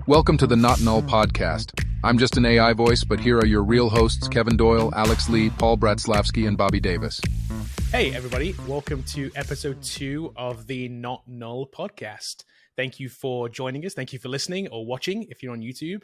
Welcome to the Not Null Podcast. I'm just an AI voice, but here are your real hosts, Kevin Doyle, Alex Lee, Paul Bratslavsky, and Bobby Davis. Hey, everybody. Welcome to episode 2 of the Not Null Podcast. Thank you for joining us. Thank you for listening or watching if you're on YouTube.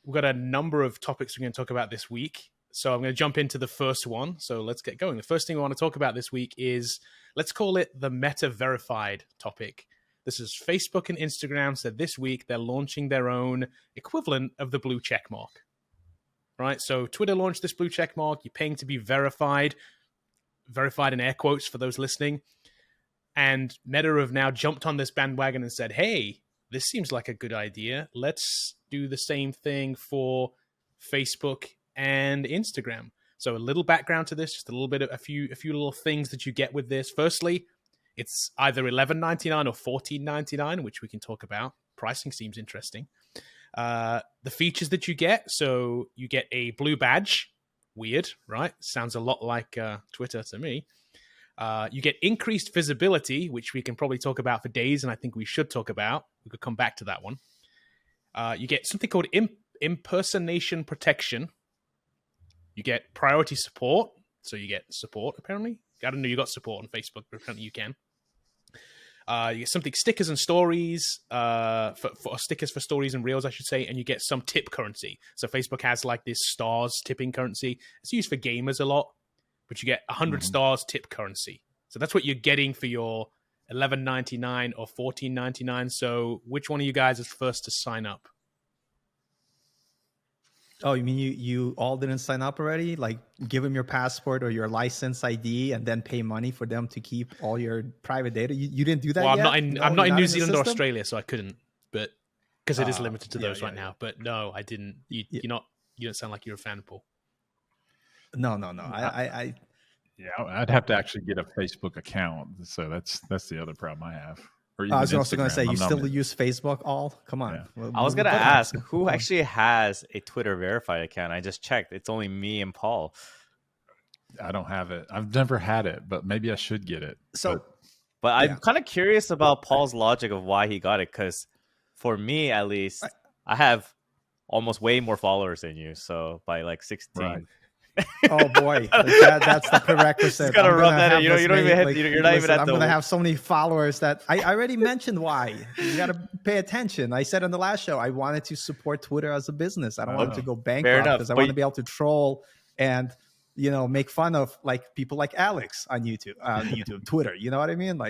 We've got a number of topics we're going to talk about this week. So I'm going to jump into the first one. So let's get going. The first thing I want to talk about this week is, let's call it the Meta Verified topic. This is Facebook and Instagram said this week they're launching their own equivalent of the blue check mark. Right? So Twitter launched this blue check mark. You're paying to be verified in air quotes for those listening. And Meta have now jumped on this bandwagon and said, hey, this seems like a good idea. Let's do the same thing for Facebook and Instagram. So a little background to this, just a little bit of a few little things that you get with this. Firstly, it's either $11.99 or $14.99, which we can talk about. Pricing seems interesting. The features that you get, so you get a blue badge. Weird, right? Sounds a lot like Twitter to me. You get increased visibility, which we can probably talk about for days, and I think we should talk about. We could come back to that one. You get something called impersonation protection. You get priority support. So you get support, apparently. I don't know you got support on Facebook, but apparently you can. You get something, stickers and stories, for stickers for stories and reels, I should say, and you get some tip currency. So Facebook has like this stars tipping currency. It's used for gamers a lot, but you get 100 stars tip currency. So that's what you're getting for your $11.99 or $14.99. So which one of you guys is first to sign up? Oh, you mean you all didn't sign up already? Like give them your passport or your license ID and then pay money for them to keep all your private data? You didn't do that yet? I'm not in New Zealand or Australia, so I couldn't. But because it is limited to those right now. But no, I didn't. You don't sound like you're a fan, Paul. No. I'd have to actually get a Facebook account. So that's the other problem I have. I was also going to say, you still use Facebook all? Come on. Yeah. I was going to ask, who actually has a Twitter verified account? I just checked. It's only me and Paul. I don't have it. I've never had it, but maybe I should get it. But I'm kind of curious about Paul's logic of why he got it, because for me, at least, I have almost way more followers than you. So by like 16. Right. Oh boy, that's the prerequisite. Just gotta rub that in. You're not even at the. I'm gonna have so many followers that I already mentioned why. You gotta pay attention. I said on the last show I wanted to support Twitter as a business. I don't want it to go bankrupt because I want to be able to troll and make fun of like people like Alex on YouTube, Twitter. You know what I mean?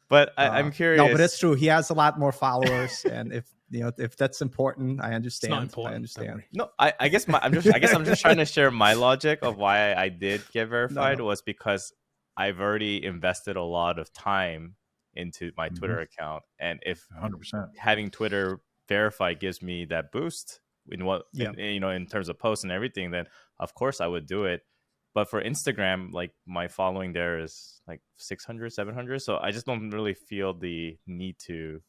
But I'm curious. No, but it's true. He has a lot more followers, and if that's important, I understand. It's not important. I understand. No, I guess I'm just trying to share my logic of why I did get verified was because I've already invested a lot of time into my Twitter account, and if 100% having Twitter verified gives me that boost in terms of posts and everything, then of course I would do it. But for Instagram, like my following there is like 600, 700, so I just don't really feel the need to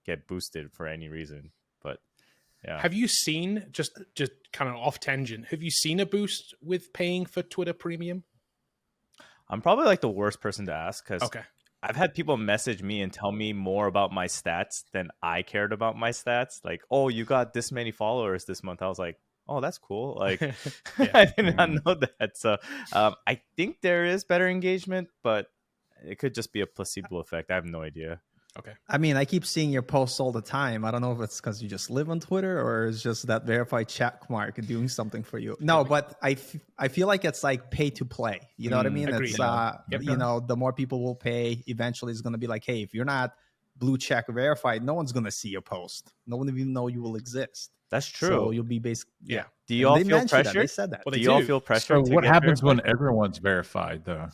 get boosted for any reason. But yeah, have you seen, just kind of off tangent, have you seen a boost with paying for Twitter Premium? I'm probably like the worst person to ask, because okay, I've had people message me and tell me more about my stats than I cared about my stats. Like, oh, you got this many followers this month. I was like, oh, that's cool. Like, I did not know that. So I think there is better engagement, but it could just be a placebo effect. I have no idea. Okay. I mean, I keep seeing your posts all the time. I don't know if it's because you just live on Twitter or it's just that verified check mark doing something for you. No, but I feel like it's like pay to play. You know what I mean? Agreed. It's the more people will pay, eventually it's going to be like, hey, if you're not blue check verified, no one's going to see your post. No one even know you will exist. That's true. So you'll be basically Do you all feel pressure? They said that. Well, do you all feel pressure? So what happens when everyone's verified, though?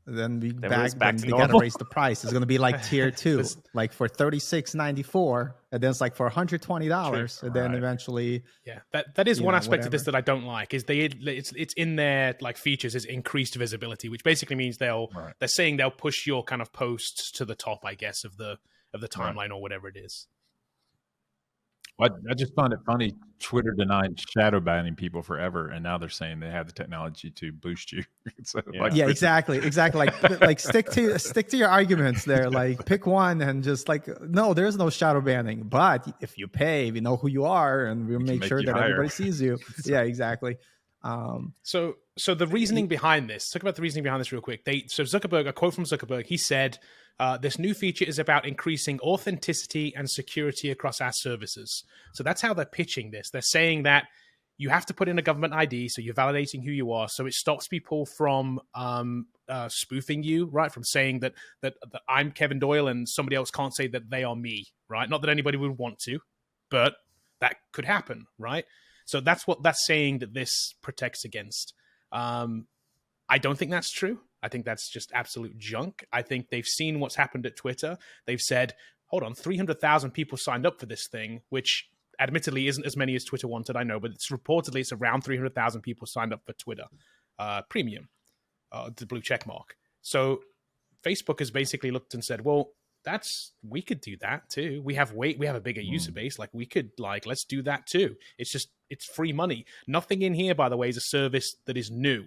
Then we back to we normal. gotta raise the price. It's gonna be like tier 2, like for $36.94, and then it's like for $120, and then eventually. Yeah, that is one aspect of this that I don't like. Is it's in their like features is increased visibility, which basically means they're saying they'll push your kind of posts to the top, I guess, of the timeline or whatever it is. I just find it funny. Twitter denied shadow banning people forever, and now they're saying they have the technology to boost you. So, yeah, exactly. Like stick to your arguments there. Like pick one and just like no, there's no shadow banning. But if you pay, we know who you are, and we'll make sure that everybody sees you. Yeah, exactly. So the reasoning behind this. Talk about the reasoning behind this real quick. So Zuckerberg, a quote from Zuckerberg, he said, "This new feature is about increasing authenticity and security across our services." So that's how they're pitching this. They're saying that you have to put in a government ID, so you're validating who you are, so it stops people from spoofing you, right? From saying that I'm Kevin Doyle and somebody else can't say that they are me, right? Not that anybody would want to, but that could happen, right? So that's what that's saying that this protects against. I don't think that's true. I think that's just absolute junk. I think they've seen what's happened at Twitter. They've said, hold on, 300,000 people signed up for this thing, which admittedly isn't as many as Twitter wanted, I know, but it's around 300,000 people signed up for Twitter Premium, the blue check mark. So Facebook has basically looked and said, well, we could do that too. We have a bigger user base. Like we could let's do that too. It's free money. Nothing in here, by the way, is a service that is new.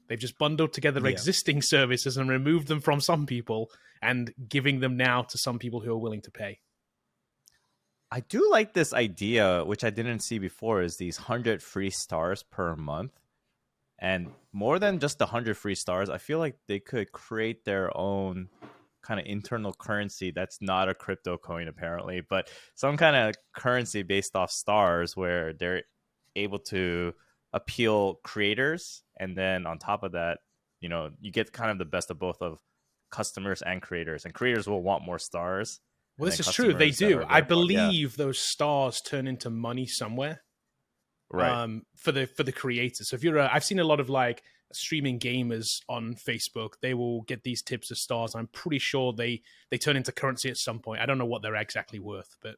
They've just bundled together existing services and removed them from some people and giving them now to some people who are willing to pay. I do like this idea, which I didn't see before, is these 100 free stars per month. And more than just the 100 free stars, I feel like they could create their own kind of internal currency that's not a crypto coin, apparently, but some kind of currency based off stars where they're able to appeal creators. And then on top of that, you get kind of the best of both of customers and creators will want more stars. Well, this is true. They do. I believe those stars turn into money somewhere, right? For the creators. So if I've seen a lot of streaming gamers on Facebook. They will get these tips of stars. I'm pretty sure they turn into currency at some point. I don't know what they're exactly worth, but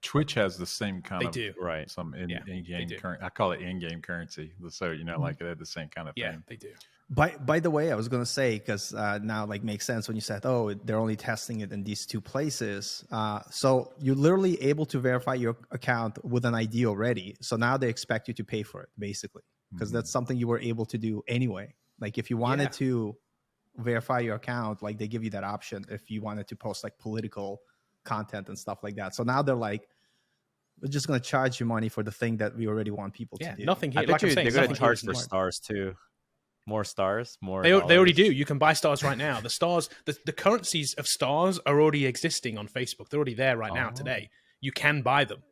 Twitch has the same kind of right. Some in-game currency. I call it in-game currency. So like they have the same kind of thing. Yeah, they do. By the way, I was going to say, because now makes sense when you said, oh, they're only testing it in these two places. So you're literally able to verify your account with an ID already. So now they expect you to pay for it, basically, because that's something you were able to do anyway. Like if you wanted to verify your account, they give you that option if you wanted to post political content and stuff like that. So now they're like, we're just going to charge you money for the thing that we already want people to do. Nothing here. I bet they're going to charge for stars too. More stars, more. They already do. You can buy stars right now. The stars, the currencies of stars are already existing on Facebook. They're already there right now today. You can buy them.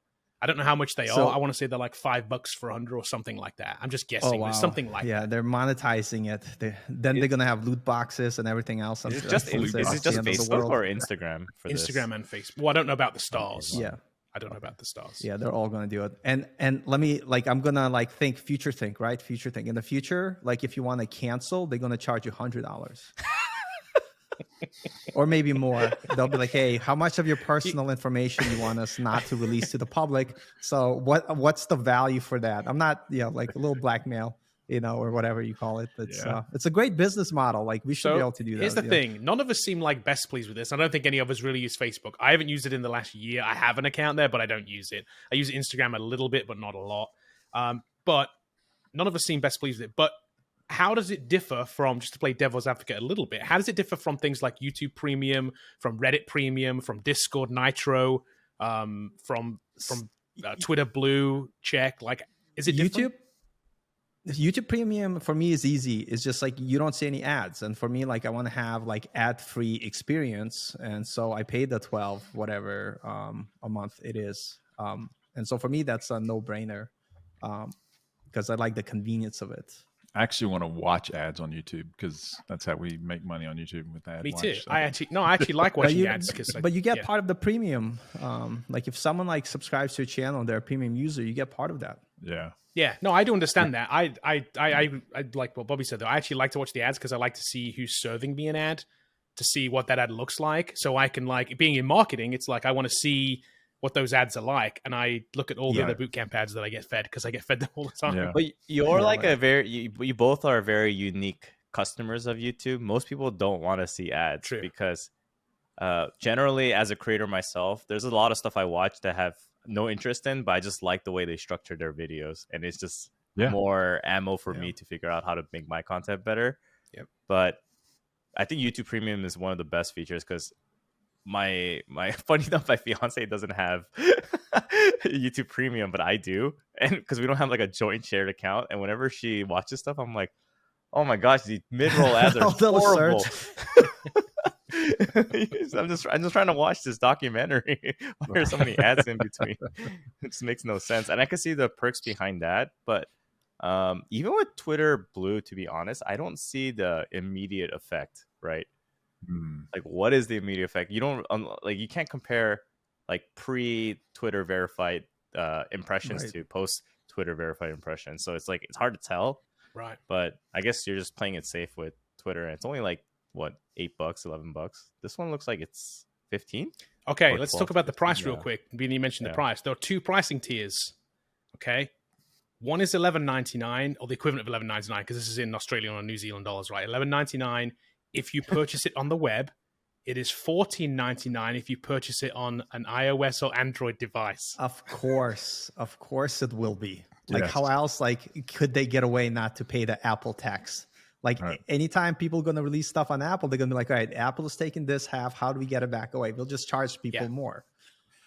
I don't know how much they are. I want to say they're $5 for 100 or something like that. I'm just guessing. Oh, wow. Something like that. Yeah, they're monetizing it. They're going to have loot boxes and everything else. Is it just Facebook or Instagram for Instagram and Facebook. Well, I don't know about the stars. Yeah. I don't know about the stars. Yeah, they're all going to do it. And let me, I'm going to think future think, right? Future think. In the future, if you want to cancel, they're going to charge you $100. Or maybe more. They'll be like, hey, how much of your personal information you want us not to release to the public? So what's the value for that? I'm not, a little blackmail, or whatever you call it. It's a great business model. We should be able to do that. Here's the thing. None of us seem best pleased with this. I don't think any of us really use Facebook. I haven't used it in the last year. I have an account there, but I don't use it. I use Instagram a little bit, but not a lot. But none of us seem best pleased with it. But how does it differ from, just to play devil's advocate a little bit, how does it differ from things like YouTube Premium, from Reddit Premium, from Discord Nitro, from Twitter Blue Check? Is it different? YouTube Premium for me is easy. It's just you don't see any ads. And for me, I want to have ad-free experience. And so I paid the $12, whatever, a month it is. And so for me, that's a no-brainer because I like the convenience of it. I actually want to watch ads on YouTube because that's how we make money on YouTube with ads. Me too. I actually like watching ads but you get part of the premium. If someone subscribes to your channel and they're a premium user, you get part of that. Yeah. Yeah, no, I do understand that. I like what Bobby said though. I actually like to watch the ads because I like to see who's serving me an ad, to see what that ad looks like. So I can being in marketing, it's I want to see what those ads are like, and I look at all the other bootcamp ads that I get fed because I get fed them all the time. Yeah. But you're you both are very unique customers of YouTube. Most people don't want to see ads because generally, as a creator myself, there's a lot of stuff I watch that have no interest in, but I just like the way they structure their videos, and it's just more ammo for me to figure out how to make my content better. Yep. But I think YouTube Premium is one of the best features because my funny enough, my fiance doesn't have YouTube Premium, but I do, and because we don't have like a joint shared account, and whenever she watches stuff, I'm like, oh my gosh, these mid-roll ads are horrible. I'm just trying to watch this documentary. Why are so many ads in between? It just makes no sense. And I can see the perks behind that, but even with Twitter Blue, to be honest, I don't see the immediate effect, right? Like, what is the immediate effect? You don't like, you can't compare like pre-Twitter verified impressions to post-Twitter verified impressions. So it's like, it's hard to tell, right? But I guess you're just playing it safe with Twitter, and it's only like what, $8, $11. This one looks like it's 15. Okay, let's talk about the price real quick. You mentioned the price. There are two pricing tiers. Okay, one is $11.99, or the equivalent of $11.99, because this is in Australian or New Zealand dollars, right? $11.99 if you purchase it on the web. It is $14.99 if you purchase it on an iOS or Android device. Of course it will be. Like, how else could they get away not to pay the Apple tax? Like, anytime people are going to release stuff on Apple, they're going to be like, all right, Apple is taking this half. How do we get it back away? We'll just charge people more.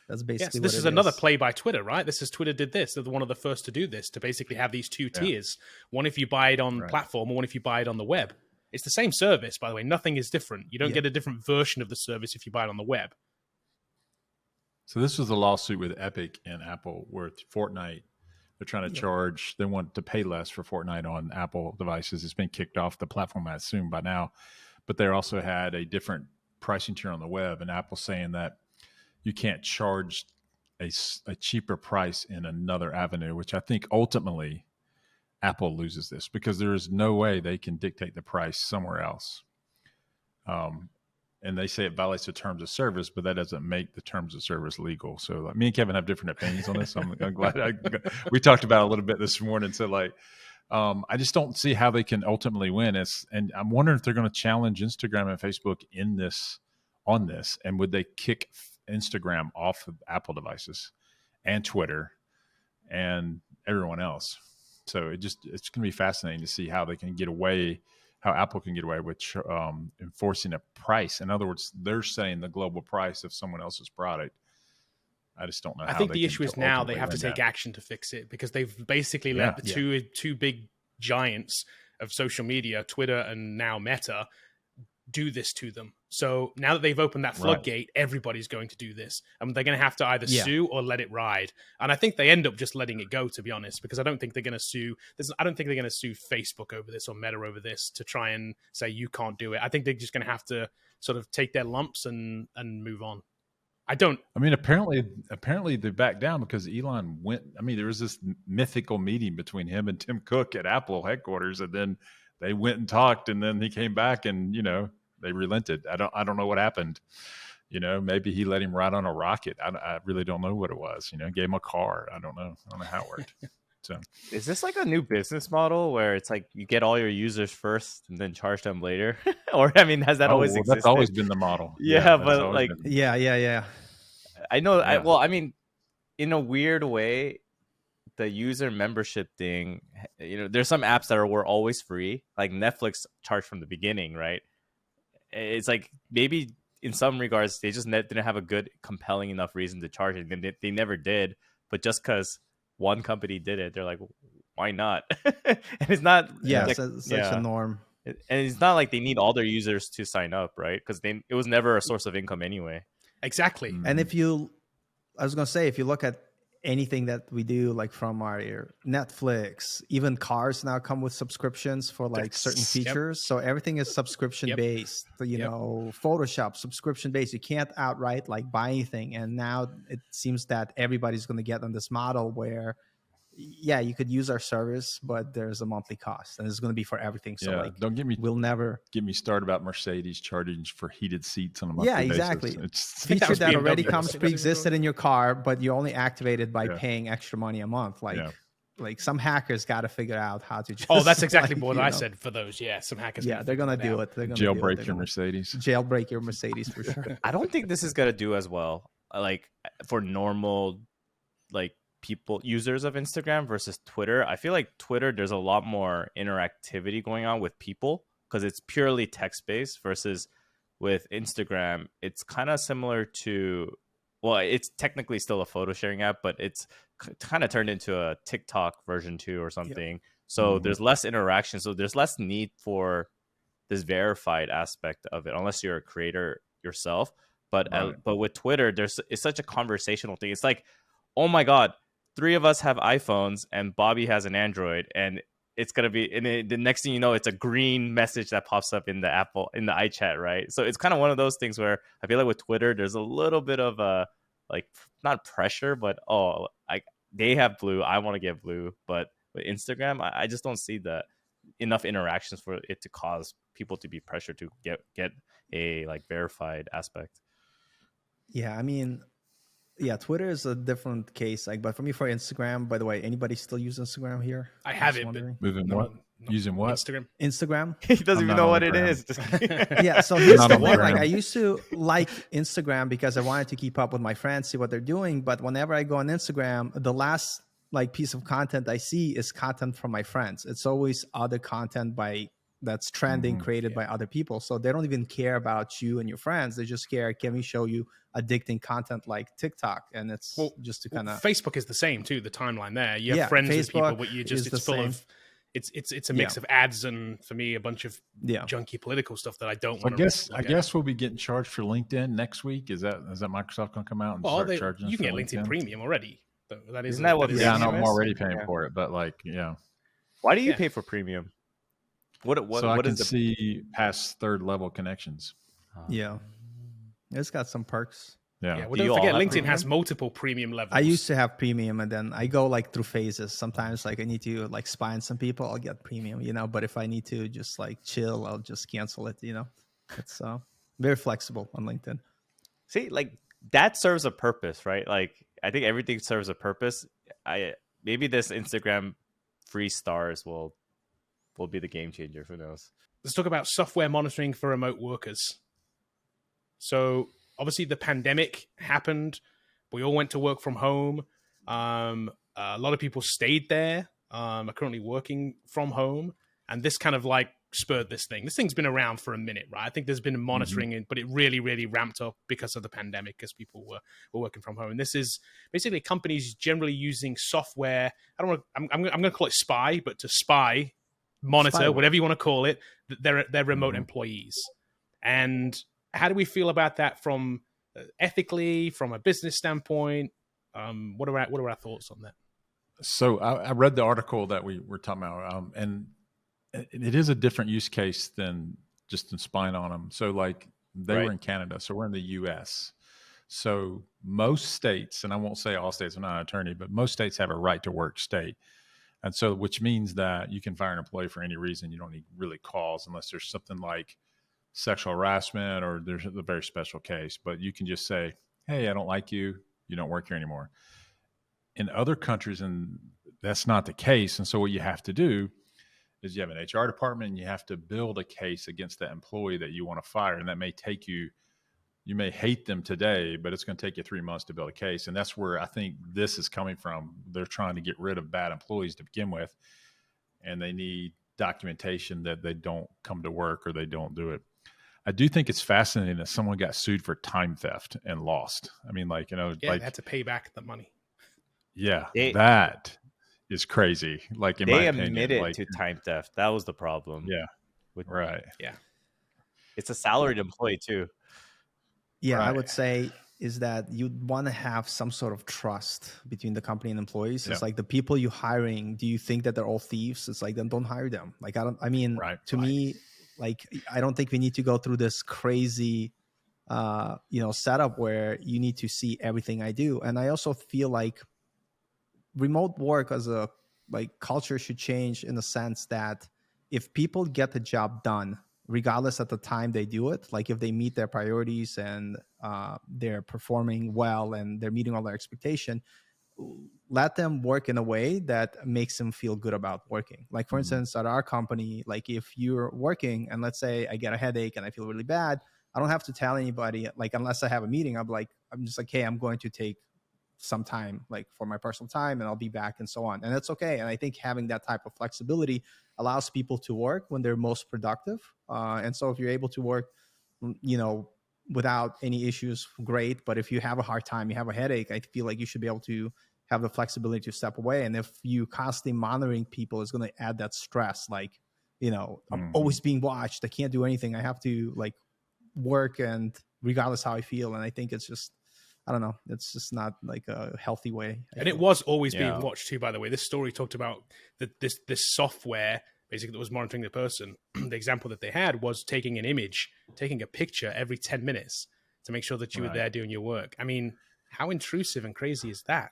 That's basically this is another play by Twitter, right? This is Twitter did this. They're one of the first to do this, to basically have these two tiers. One if you buy it on platform, or one if you buy it on the web. It's the same service, by the way. Nothing is different. You don't get a different version of the service if you buy it on the web. So this was a lawsuit with Epic and Apple where Fortnite, they're trying to charge, they want to pay less for Fortnite on Apple devices. It's been kicked off the platform, I assume, by now. But they also had a different pricing tier on the web, and Apple's saying that you can't charge a cheaper price in another avenue, which I think ultimately Apple loses this, because there is no way they can dictate the price somewhere else. And they say it violates the terms of service, but that doesn't make the terms of service legal. So like, me and Kevin have different opinions on this. So I'm glad we talked about it a little bit this morning. So I just don't see how they can ultimately win. And I'm wondering if they're going to challenge Instagram and Facebook on this, and would they kick Instagram off of Apple devices and Twitter and everyone else? So it's going to be fascinating to see how they can get away, how Apple can get away with enforcing a price. In other words, they're saying the global price of someone else's product. I just don't know. I think the issue is now they have to take action to fix it, because they've basically let the two big giants of social media, Twitter and now Meta, do this to them. So now that they've opened that floodgate, everybody's going to do this, and they're going to have to either sue or let it ride. And I think they end up just letting it go, to be honest, because I don't think they're going to sue. I don't think they're going to sue Facebook over this or Meta over this to try and say you can't do it. I think they're just going to have to sort of take their lumps and move on. I mean, apparently they backed down because Elon went. I mean, there was this mythical meeting between him and Tim Cook at Apple headquarters, and then they went and talked, and then he came back, and they relented. I don't know what happened. Maybe he let him ride on a rocket. I really don't know what it was. Gave him a car. I don't know how it worked. So, is this like a new business model where it's like you get all your users first and then charge them later? Or I mean, has that always existed? That's always been the model. Yeah, but like, I know. Yeah. I mean, in a weird way, the user membership thing, there's some apps that were always free, like Netflix charged from the beginning, right? It's like maybe in some regards they just didn't have a good, compelling enough reason to charge it, and they never did. But just because one company did it, they're like, why not? And it's not such a norm. And it's not like they need all their users to sign up, right? Because it was never a source of income anyway. Exactly. And if you look at anything that we do, like from our Netflix, even cars now come with subscriptions for like certain features. So everything is subscription based. Photoshop subscription based. You can't outright like buy anything. And now it seems that everybody's going to get on this model where you could use our service, but there's a monthly cost, and it's going to be for everything. So don't we'll never get me started about Mercedes charging for heated seats on a monthly basis. It's a feature that already comes pre-existed in your car, but you only activate it by paying extra money a month. like some hackers got to figure out how to just. Oh, that's exactly what I said for those. Yeah, some hackers. Yeah, they're gonna do it. They're gonna jailbreak your Mercedes. Jailbreak your Mercedes for sure. I don't think this is gonna do as well. Like for normal, like people users of Instagram versus Twitter. I feel like Twitter, there's a lot more interactivity going on with people because it's purely text based versus with Instagram, it's kind of similar to. Well, it's technically still a photo sharing app, but it's kind of turned into a TikTok version 2 or something. Yep. So there's less interaction. So there's less need for this verified aspect of it, unless you're a creator yourself. But but with Twitter, it's such a conversational thing. It's like, oh my God, 3 of us have iPhones and Bobby has an Android, and it's gonna be. And the next thing you know, it's a green message that pops up in the iChat, right? So it's kind of one of those things where I feel like with Twitter, there's a little bit of a like not pressure, but they have blue, I want to get blue. But with Instagram, I just don't see enough interactions for it to cause people to be pressured to get a like verified aspect. Yeah, I mean, yeah, Twitter is a different case. Like, but for me, for Instagram, by the way, anybody still use Instagram here? I have it. Moving what? Using what? Instagram. He doesn't even know what it is. Yeah, so here's the thing. Like, I used to like Instagram because I wanted to keep up with my friends, see what they're doing. But whenever I go on Instagram, the last like piece of content I see is content from my friends. It's always other content that's trending, created by other people. So they don't even care about you and your friends. They just care, can we show you addicting content like TikTok? And it's just to kind of... Facebook is the same too, the timeline there. You have friends with people, but it's full of... It's a mix of ads and, for me, a bunch of junky political stuff that I don't want to... I guess we'll be getting charged for LinkedIn next week. Is that Microsoft going to come out and start charging us? You can get LinkedIn Premium already. Isn't that what? Yeah, I'm already paying for it, but like, why do you pay for Premium? So I can see past 3rd level connections. Yeah, it's got some perks. Yeah. Well, don't forget, LinkedIn has multiple premium levels. I used to have premium, and then I go like through phases. Sometimes, like I need to like spy on some people, I'll get premium, But if I need to just like chill, I'll just cancel it. It's very flexible on LinkedIn. See, like that serves a purpose, right? Like I think everything serves a purpose. Maybe this Instagram free stars will be the game changer. Who knows? Let's talk about software monitoring for remote workers. So obviously the pandemic happened. We all went to work from home. A lot of people stayed there, are currently working from home. And this kind of like spurred this thing. This thing's been around for a minute, right? I think there's been monitoring, but it really, really ramped up because of the pandemic, because people were working from home. And this is basically companies generally using software. I'm going to call it spy, but to spy, monitor, whatever you want to call it, their remote employees. And how do we feel about that from ethically, from a business standpoint? What are our thoughts on that? So I read the article that we were talking about, and it is a different use case than just in spying on them. So like they were in Canada, so we're in the US. So most states, and I won't say all states, I'm not an attorney, but most states have a right to work state. And so, which means that you can fire an employee for any reason. You don't need really cause unless there's something like sexual harassment or there's a very special case. But you can just say, hey, I don't like you. You don't work here anymore. In other countries, and that's not the case. And so what you have to do is you have an HR department and you have to build a case against that employee that you want to fire. And that may take you may hate them today, but it's going to take you 3 months to build a case. And that's where I think this is coming from. They're trying to get rid of bad employees to begin with, and they need documentation that they don't come to work or they don't do it. I do think it's fascinating that someone got sued for time theft and lost. I mean, like, they had to pay back the money. Yeah, that is crazy. Like, in my opinion, they admitted to time theft. That was the problem. Yeah, right. Yeah, it's a salaried employee too. Yeah, right. I would say is that you'd want to have some sort of trust between the company and employees. It's like the people you're hiring, do you think that they're all thieves? It's like, then don't hire them. Like, to me, like, I don't think we need to go through this crazy, setup where you need to see everything I do. And I also feel like remote work as a culture should change in the sense that if people get the job done, regardless at the time they do it, like if they meet their priorities and they're performing well and they're meeting all their expectation, let them work in a way that makes them feel good about working. Like, for instance, at our company, like if you're working and let's say I get a headache and I feel really bad, I don't have to tell anybody, like, unless I have a meeting, I'm just like, hey, I'm going to take some time, like for my personal time, and I'll be back and so on. And that's okay. And I think having that type of flexibility allows people to work when they're most productive. And so if you're able to work, without any issues, great. But if you have a hard time, you have a headache, I feel like you should be able to have the flexibility to step away. And if you constantly monitoring people, is going to add that stress. Like, I'm always being watched. I can't do anything. I have to like work, and regardless how I feel. And I think it's just, I don't know. It's just not like a healthy way. And it was always being watched too, by the way. This story talked about this software basically that was monitoring the person. The example that they had was taking a picture every 10 minutes to make sure that you were there doing your work. I mean, how intrusive and crazy is that?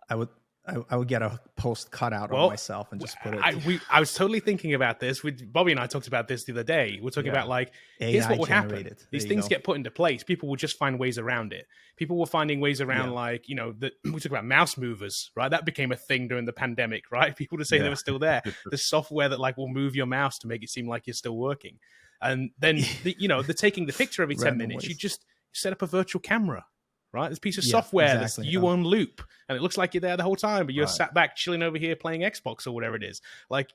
I would get a post cut out of myself and just put it. I was totally thinking about this. Bobby and I talked about this the other day. We're talking about like, here's what would happen. These things get put into place. People will just find ways around it. People were finding ways around like, we talk about mouse movers, right? That became a thing during the pandemic, right? People to say they were still there. The software that like will move your mouse to make it seem like you're still working. And then, they're taking the picture every 10 minutes. You just set up a virtual camera. Right, this piece of software that's you on loop, and it looks like you're there the whole time, but you're sat back chilling over here playing Xbox or whatever it is. Like,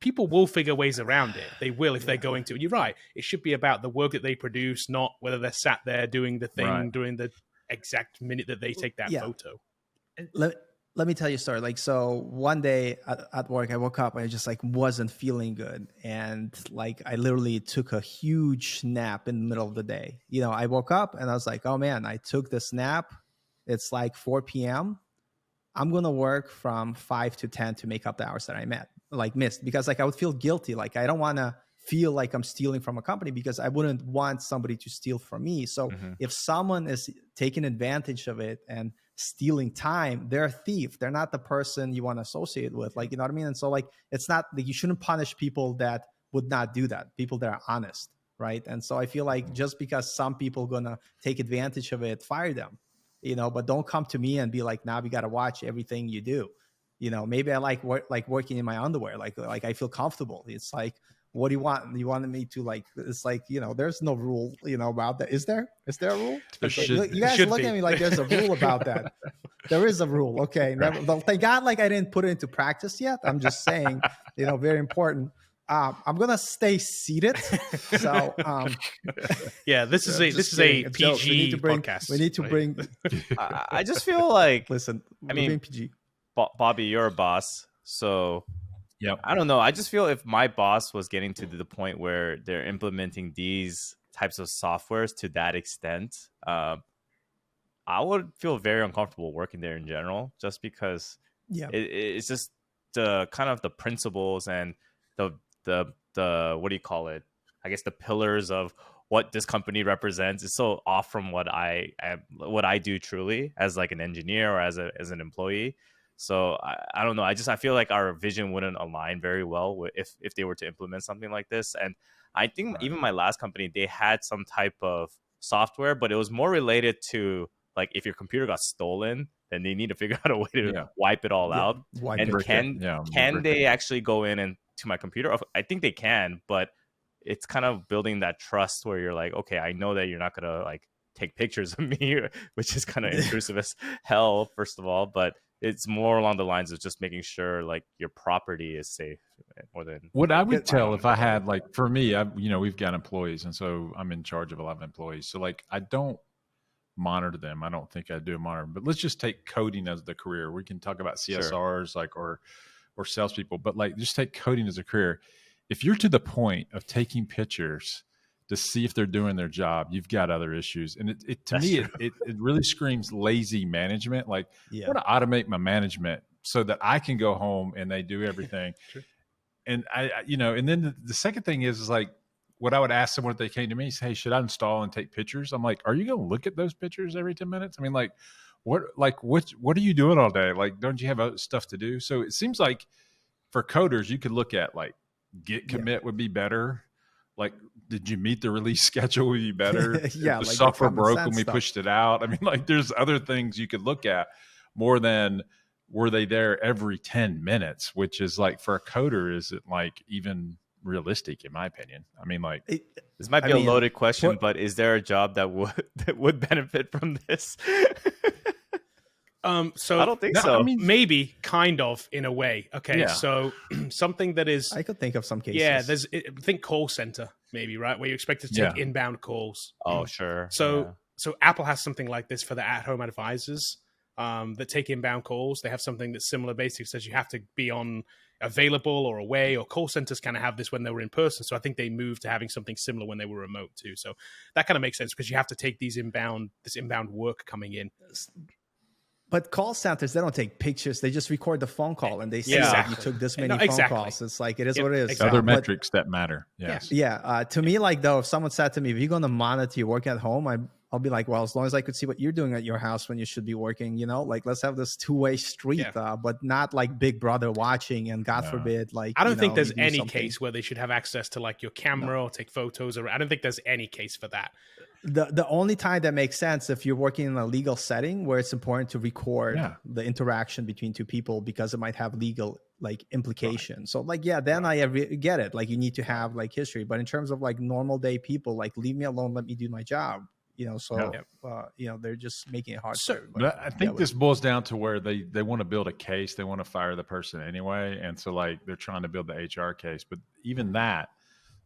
people will figure ways around it. They will if they're going to. And you're right; it should be about the work that they produce, not whether they're sat there doing the thing during the exact minute that they take that photo. Let me tell you a story. Like, so one day at work, I woke up and I just like wasn't feeling good. And like, I literally took a huge nap in the middle of the day. I woke up and I was like, oh man, I took this nap. It's like 4 p.m. I'm going to work from 5 to 10 to make up the hours that I missed, because like I would feel guilty. Like, I don't want to feel like I'm stealing from a company, because I wouldn't want somebody to steal from me. So if someone is taking advantage of it and stealing time, they're a thief. They're not the person you want to associate with. Like, you know what I mean? And so like, it's not like you shouldn't punish people that would not do that. People that are honest. Right. And so I feel like just because some people are going to take advantage of it, fire them, but don't come to me and be like, now we got to watch everything you do. Maybe I like working in my underwear. Like I feel comfortable. It's like, what do you want? You wanted me to like, it's like, there's no rule, about that. Is there a rule? You guys look at me like there's a rule about that. There is a rule. Okay. Thank God, like I didn't put it into practice yet. I'm just saying, very important. I'm going to stay seated. So, this is a PG podcast. We need to bring, I just feel like, listen, I mean, PG. Bobby, you're a boss. So, I don't know. I just feel if my boss was getting to the point where they're implementing these types of softwares to that extent, I would feel very uncomfortable working there in general, just because it's just the kind of the principles and the what do you call it? I guess the pillars of what this company represents is so off from what I do truly as like an engineer or as an employee. So I don't know. I feel like our vision wouldn't align very well if they were to implement something like this. And I think even my last company, they had some type of software, but it was more related to like if your computer got stolen, then they need to figure out a way to wipe it all out. And can they actually go in and to my computer? I think they can, but it's kind of building that trust where you're like, okay, I know that you're not gonna like take pictures of me, which is kind of intrusive as hell, first of all, but it's more along the lines of just making sure like your property is safe more than what I would tell if I had like, for me, we've got employees, and so I'm in charge of 11 employees. So like, I don't monitor them. I don't think I do monitor them, but let's just take coding as the career. We can talk about CSRs like, or salespeople, but like just take coding as a career. If you're to the point of taking pictures to see if they're doing their job, you've got other issues. And it really screams lazy management. Like, I want to automate my management so that I can go home and they do everything. And and then the second thing is like, what I would ask someone if they came to me is, hey, should I install and take pictures? I'm like, are you going to look at those pictures every 10 minutes? I mean, like, what are you doing all day? Like, don't you have other stuff to do? So it seems like for coders, you could look at like git commit would be better. Like, did you meet the release schedule? Would be better. The like software broke when we pushed it out. I mean, like, there's other things you could look at more than were they there every 10 minutes, which is like for a coder, is it like even realistic in my opinion? I mean, like this might be a loaded question, but is there a job that would benefit from this? So I don't think so. I mean, maybe kind of in a way. Okay. So something that is, I could think of some cases. Yeah. Think call center maybe, right? Where you expect to take inbound calls. Oh, sure. So Apple has something like this for the at-home advisors that take inbound calls. They have something that's similar. Basically says you have to be on available or away, or call centers kind of have this when they were in person. So I think they moved to having something similar when they were remote too. So that kind of makes sense because you have to take this inbound work coming in. But call centers, they don't take pictures. They just record the phone call and they say that you took this many phone calls. It's like, it is what it is. Exactly. Other metrics that matter. Yes. Yeah. To me, like though, if someone said to me, if you're going to monitor your work at home, I'll be like, well, as long as I could see what you're doing at your house when you should be working, like let's have this two-way street, but not like Big Brother watching and God forbid, like, I don't think there's any case where they should have access to like your camera or take photos, or I don't think there's any case for that. The only time that makes sense if you're working in a legal setting where it's important to record the interaction between two people because it might have legal like implications. So like, then I get it. Like you need to have like history, but in terms of like normal day people, like leave me alone, let me do my job. They're just making it hard. But I think this boils down to where they want to build a case. They want to fire the person anyway. And so like they're trying to build the HR case, but even that,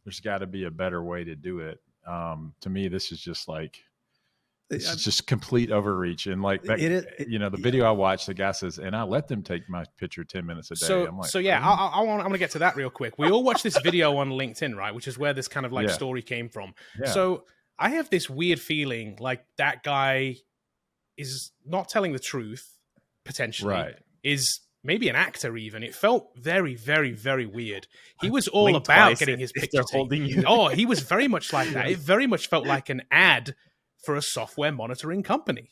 there's got to be a better way to do it. To me, this is just like, it's just complete overreach. And like that, the video I watched, the guy says, and I let them take my picture 10 minutes a day. I'm like, I'm going to get to that real quick. We all watched this video on LinkedIn, right? Which is where this kind of like story came from. Yeah. So I have this weird feeling like that guy is not telling the truth, potentially, is maybe an actor even. It felt very, very, very weird. He was all about getting his picture taken. Oh, he was very much like that. It very much felt like an ad for a software monitoring company.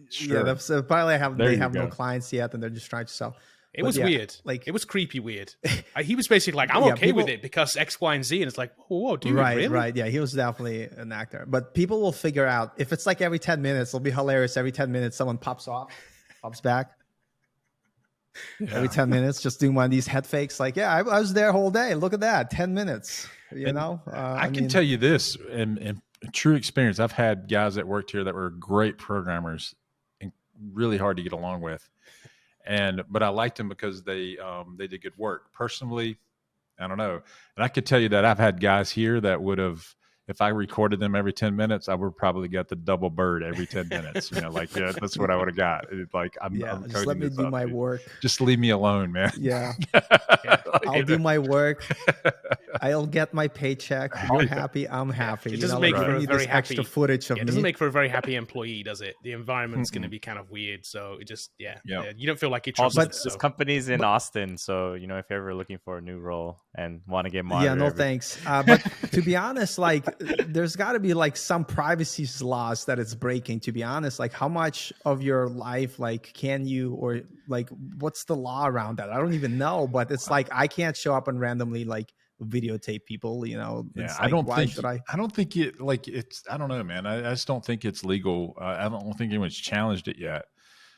Sure. Yeah, probably they have no clients yet and they're just trying to sell. It was weird. Like, it was creepy weird. He was basically like, I'm okay with it because X, Y, and Z. And it's like, whoa, dude, really? Right. Yeah, he was definitely an actor. But people will figure out, if it's like every 10 minutes, it'll be hilarious. Every 10 minutes, someone pops back. Yeah. Every 10 minutes, just doing one of these head fakes. Like, I was there whole day. Look at that, 10 minutes. I can tell you this, in true experience, I've had guys that worked here that were great programmers and really hard to get along with. But I liked them because they did good work. Personally, I don't know. And I could tell you that I've had guys here that would have, if I recorded them every 10 minutes, I would probably get the double bird every 10 minutes. That's what I would have got. I'm just let me do my work. Just leave me alone, man. Yeah. I'll do my work. I'll get my paycheck. You're happy. I'm happy. It doesn't make for a very happy extra footage of me. It doesn't make for a very happy employee, does it? The environment's going to be kind of weird. So it just, you don't feel like you trust it. This company's in Austin. So, if you're ever looking for a new role and want to get monitored. Yeah, no thanks. But to be honest, like, there's got to be like some privacy laws that it's breaking, to be honest. Like, how much of your life, like, can you, or like, what's the law around that? I don't even know, but it's like, I can't show up and randomly like videotape people, It's I don't think it, like, it's, I don't know, man. I just don't think it's legal. I don't think anyone's challenged it yet.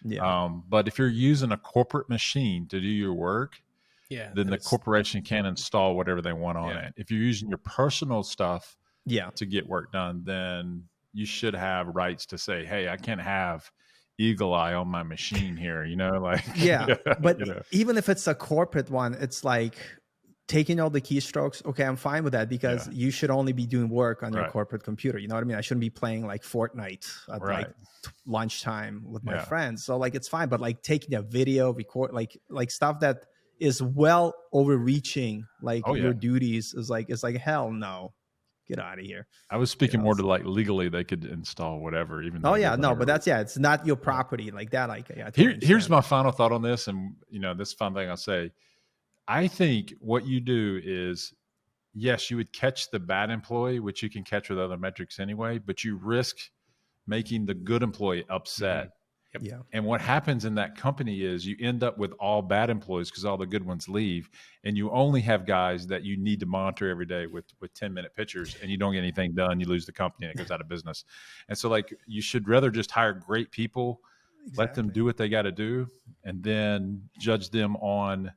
Yeah. But if you're using a corporate machine to do your work, then the corporation can install whatever they want on it. If you're using your personal stuff to get work done, then you should have rights to say, hey, I can't have Eagle Eye on my machine here, but even if it's a corporate one, it's like taking all the keystrokes. Okay, I'm fine with that because you should only be doing work on your corporate computer. You know what I mean? I shouldn't be playing like Fortnite at like lunchtime with my friends. So like, it's fine. But like taking a video, record, like stuff that is well overreaching, like your duties is like, it's like, hell no. Get out of here. I was speaking more to like legally they could install whatever. Even but that's it's not your property like that. Like here's my final thought on this, and this fun thing I'll say. I think what you do is, yes, you would catch the bad employee, which you can catch with other metrics anyway, but you risk making the good employee upset. Mm-hmm. Yeah. And what happens in that company is you end up with all bad employees because all the good ones leave, and you only have guys that you need to monitor every day with 10-minute pictures, and you don't get anything done. You lose the company and it goes out of business. And so like, you should rather just hire great people let them do what they got to do, and then judge them on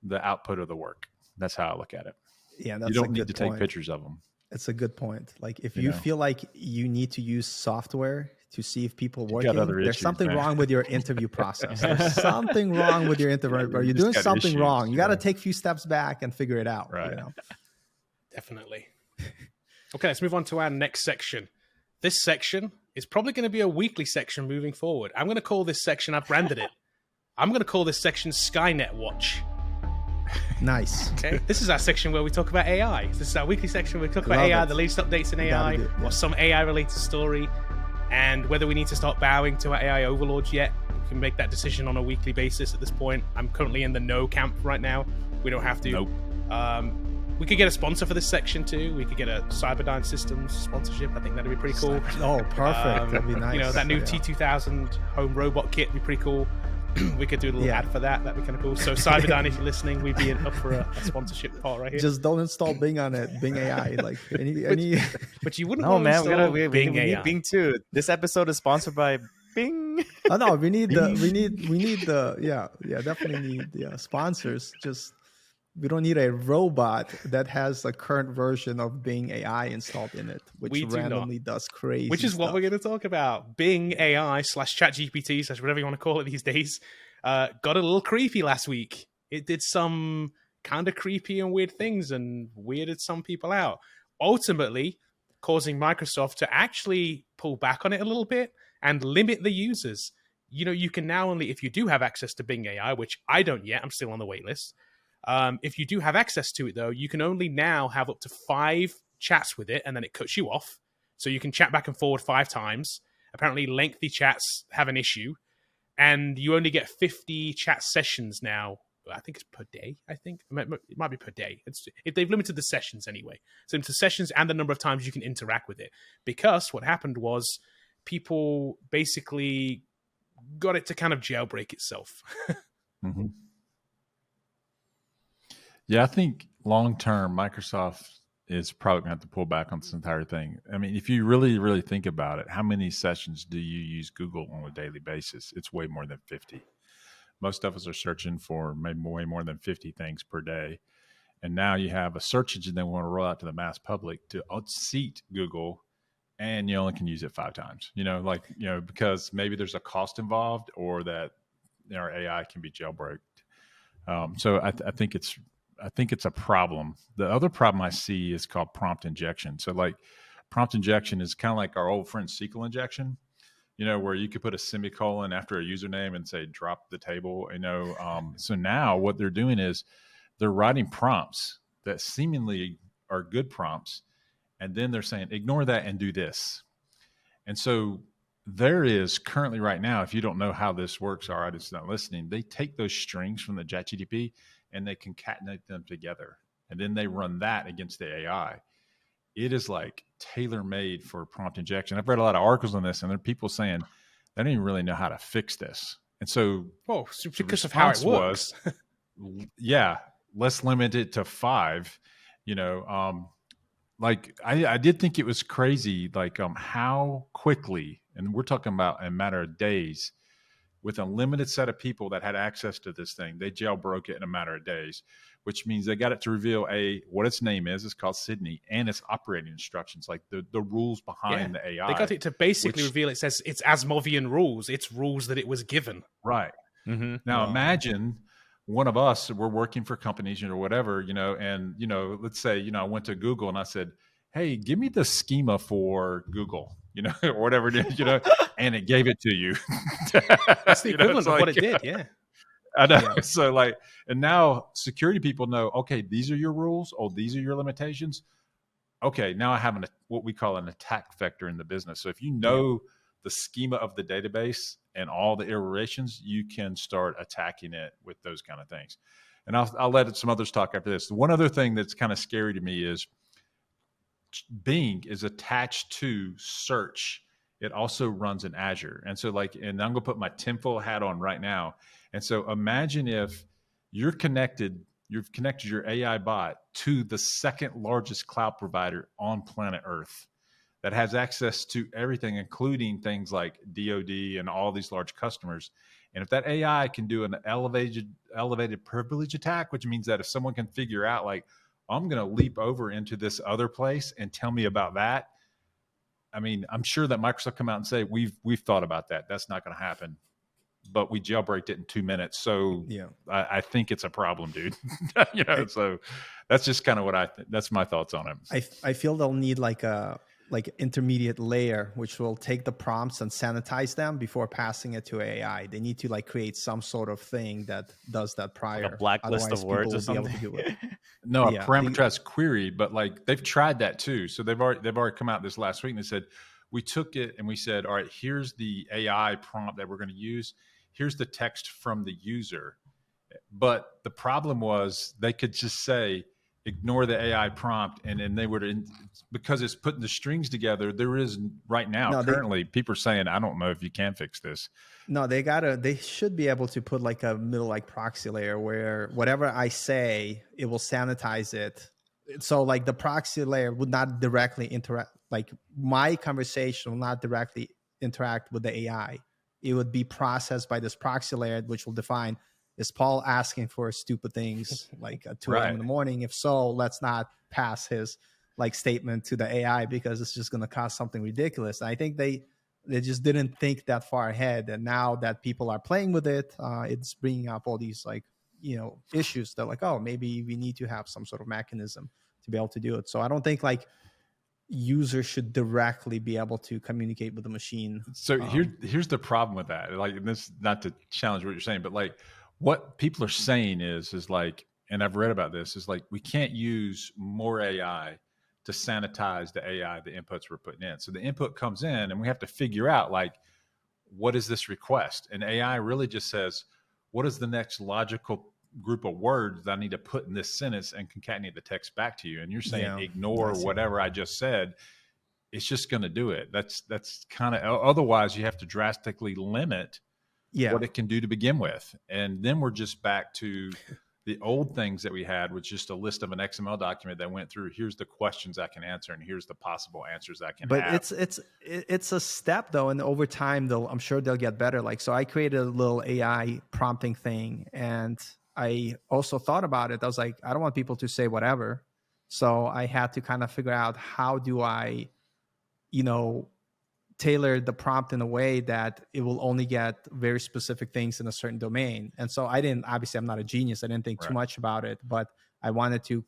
the output of the work. That's how I look at it. Yeah, that's you don't a need good to point. take pictures of them. It's a good point. Like if you feel like you need to use software to see if people are working, there's something wrong with your interview process. There's something wrong with your interview. Or you're doing something wrong. You got to take a few steps back and figure it out. Right. You know? Definitely. Okay, let's move on to our next section. This section is probably going to be a weekly section moving forward. I'm going to call this section, I've branded it. I'm going to call this section Skynet Watch. Nice. Okay. This is our section where we talk about AI. This is our weekly section where we talk about AI, the latest updates in AI, or some AI-related story, and whether we need to start bowing to our AI overlords yet. We can make that decision on a weekly basis at this point. I'm currently in the no camp right now. We don't have to. Nope. We could get a sponsor for this section too. We could get a Cyberdyne Systems sponsorship. I think that'd be pretty cool. Oh, perfect. That'd be nice. You know, that new T2000 home robot kit would be pretty cool. We could do a little ad for that. That'd be kind of cool. So Cyberdyne, if you're listening, we'd be up for a sponsorship part right here. Just don't install Bing on it. BingAI. Like any. But you wouldn't. No, man. We Bing need Bing too. This episode is sponsored by Bing. Oh no, we need definitely need sponsors. Just we don't need a robot that has a current version of Bing AI installed in it, which randomly does crazy. Which is stuff. what we're going to talk about. Bing AI / ChatGPT / whatever you want to call it these days. Got a little creepy last week. It did some kind of creepy and weird things and weirded some people out. Ultimately, causing Microsoft to actually pull back on it a little bit and limit the users. You know, you can now only, if you do have access to Bing AI, which I don't yet, I'm still on the wait list. If you do have access to it, though, you can only now have up to 5 chats with it, and then it cuts you off. So you can chat back and forward 5 times. Apparently, lengthy chats have an issue, and you only get 50 chat sessions now. I think it's per day, I think. It might be per day. They've limited the sessions anyway. So into sessions and the number of times you can interact with it. Because what happened was people basically got it to kind of jailbreak itself. Mm-hmm. Yeah, I think long-term, Microsoft is probably going to have to pull back on this entire thing. I mean, if you really, really think about it, how many sessions do you use Google on a daily basis? It's way more than 50. Most of us are searching for maybe way more than 50 things per day. And now you have a search engine that we want to roll out to the mass public to unseat Google, and you only can use it 5 times, because maybe there's a cost involved or that our AI can be jailbroken. So I think it's a problem. The other problem I see is called prompt injection. So like prompt injection is kind of like our old friend SQL injection, where you could put a semicolon after a username and say, drop the table, So now what they're doing is they're writing prompts that seemingly are good prompts. And then they're saying, ignore that and do this. And so there is currently right now, if you don't know how this works, all right, it's not listening. They take those strings from the ChatGPT and they concatenate them together. And then they run that against the AI. It is like tailor-made for prompt injection. I've read a lot of articles on this, and there are people saying they don't even really know how to fix this. And so, because of how it works. Let's limit it to 5. I did think it was crazy, how quickly, and we're talking about a matter of days, with a limited set of people that had access to this thing, they jailbroke it in a matter of days, which means they got it to reveal what its name is. It's called Sydney, and its operating instructions, like the rules behind the AI. They got it to basically reveal. It says it's Asimovian rules. It's rules that it was given. Right. Mm-hmm. Now imagine one of us, we're working for companies, whatever, and let's say, I went to Google and I said, hey, give me the schema for Google, or whatever it is, and it gave it to you. That's the equivalent of what it did, yeah. I know. Yeah. So and now security people know, okay, these are your rules. Oh, these are your limitations. Okay, now I have what we call an attack vector in the business. So if you know the schema of the database and all the iterations, you can start attacking it with those kind of things. And I'll let some others talk after this. One other thing that's kind of scary to me is Bing is attached to search. It also runs in Azure. And so and I'm going to put my tinfoil hat on right now. And so imagine if you've connected your AI bot to the second largest cloud provider on planet Earth. that has access to everything, including things like DoD and all these large customers. And if that AI can do an elevated privilege attack, which means that if someone can figure out like, I'm going to leap over into this other place and tell me about that. I mean, I'm sure that Microsoft come out and say, we've thought about that. That's not going to happen. But we jailbreaked it in 2 minutes. So yeah, I think it's a problem, dude. So that's just kind of what that's my thoughts on it. I feel they'll need like intermediate layer, which will take the prompts and sanitize them before passing it to AI. They need to like create some sort of thing that does that prior. Like a blacklist of words or something. No, a parameterized query, but like they've tried that too. So they've already come out this last week and they said, we took it and we said, all right, here's the AI prompt that we're going to use. Here's the text from the user. But the problem was they could just say, ignore the AI prompt, and then they would, because it's putting the strings together. There is right now currently people are saying, I don't know if you can fix this. No, they should be able to put like a middle like proxy layer where whatever I say, it will sanitize it. So like the proxy layer would not directly interact, like my conversation will not directly interact with the AI. It would be processed by this proxy layer, which will define, is Paul asking for stupid things like at 2 a.m. in the morning? If so, let's not pass his like statement to the AI because it's just going to cost something ridiculous. And I think they just didn't think that far ahead. And now that people are playing with it, it's bringing up all these like, issues that like, oh, maybe we need to have some sort of mechanism to be able to do it. So I don't think like users should directly be able to communicate with the machine. So here's the problem with that. Like, this, not to challenge what you're saying, but like, what people are saying is like, and I've read about this, is like, we can't use more AI to sanitize the AI, the inputs we're putting in. So the input comes in and we have to figure out like, what is this request? And AI really just says, what is the next logical group of words that I need to put in this sentence and concatenate the text back to you? And you're saying, ignore whatever I just said. It's just going to do it. That's kind of, otherwise you have to drastically limit what it can do to begin with. And then we're just back to the old things that we had, with just a list of an XML document that went through, here's the questions I can answer and here's the possible answers I can have. But it's a step though, and over time I'm sure they'll get better. Like, so I created a little AI prompting thing, and I also thought about it. I was like, I don't want people to say whatever. So I had to kind of figure out, how do I, tailor the prompt in a way that it will only get very specific things in a certain domain. And so obviously I'm not a genius. I didn't think too much about it, but I wanted to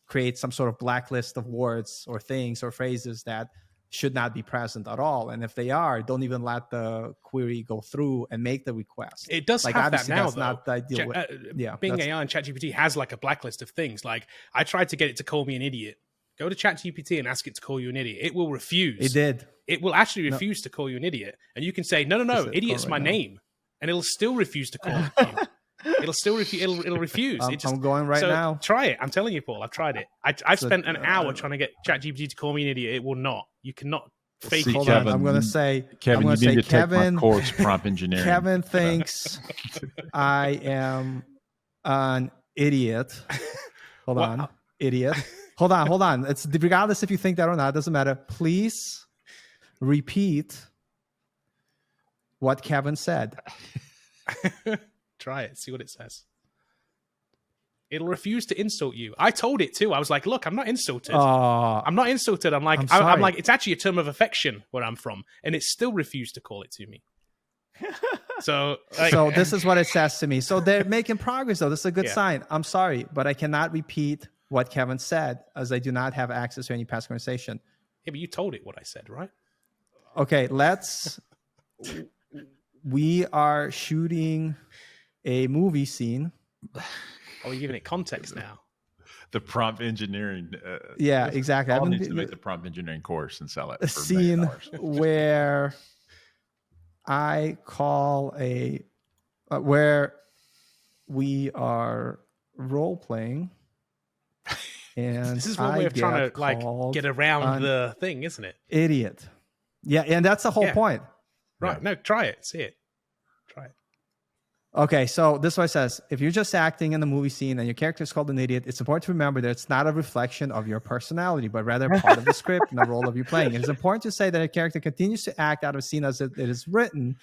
create some sort of blacklist of words or things or phrases that should not be present at all. And if they are, don't even let the query go through and make the request. It does like, have that now, that's though. Not the ideal way. BingAI and ChatGPT has like a blacklist of things. Like, I tried to get it to call me an idiot. Go to ChatGPT and ask it to call you an idiot. It will refuse. It did. It will actually refuse to call you an idiot. And you can say, no, idiot's my name. And it'll still refuse to call you. It'll still it'll refuse. I'm going right now. Try it. I'm telling you, Paul, I've tried it. I've spent an hour trying to get ChatGPT to call me an idiot. It will not. You cannot fake it. Hold on. I'm going to say, Kevin, you need to take my course, prompt engineering. Kevin thinks I am an idiot. Hold on. Idiot. Hold on. It's regardless if you think that or not, it doesn't matter. Please repeat what Kevin said. Try it. See what it says. It'll refuse to insult you. I told it too. I was like, look, I'm not insulted. I'm not insulted. I'm like, it's actually a term of affection where I'm from. And it still refused to call it to me. So this is what it says to me. So they're making progress though. This is a good sign. I'm sorry, but I cannot repeat what Kevin said, as I do not have access to any past conversation. Yeah, but you told it what I said, right? Okay, we are shooting a movie scene. Oh, you're giving it context now. The prompt engineering. Yeah, exactly. I need to make the prompt engineering course and sell it. A scene where I call where we are role playing. And this is one way of trying to like get around the thing, isn't it? Idiot. Yeah, and that's the whole point. Right. Yeah. No, try it. See it. Try it. Okay, so this is what it says. If you're just acting in the movie scene and your character is called an idiot, it's important to remember that it's not a reflection of your personality, but rather part of the script and the role of you playing. It is important to say that a character continues to act out of a scene as it is written.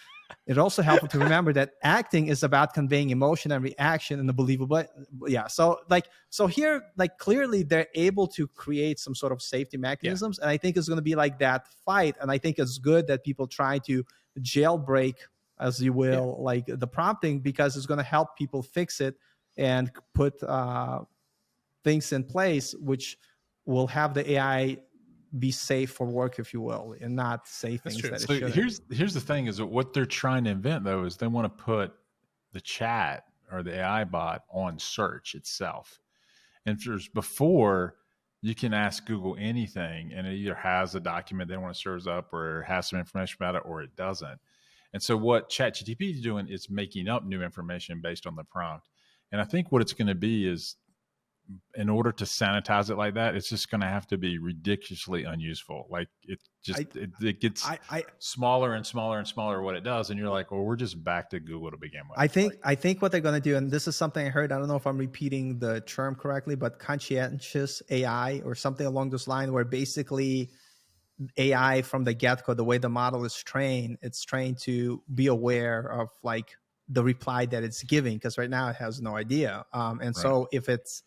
It's also helpful to remember that acting is about conveying emotion and reaction in a believable. Yeah. So here, like clearly they're able to create some sort of safety mechanisms. And I think it's going to be like that fight. And I think it's good that people try to jailbreak, as you will, like the prompting, because it's going to help people fix it and put things in place which will have the AI be safe for work, if you will, and not say things that so it shouldn't. Here's the thing: is that what they're trying to invent, though, is they want to put the chat or the AI bot on search itself. And before, you can ask Google anything, and it either has a document they want to serve up, or has some information about it, or it doesn't. And so what ChatGPT is doing is making up new information based on the prompt. And I think what it's going to be is, in order to sanitize it like that, it's just going to have to be ridiculously unuseful. Like it gets smaller and smaller and smaller what it does. And you're like, well, we're just back to Google to begin with. I think what they're going to do, and this is something I heard, I don't know if I'm repeating the term correctly, but conscientious AI or something along those lines, where basically AI from the get-go, the way the model is trained, it's trained to be aware of like the reply that it's giving, because right now it has no idea. So if it's,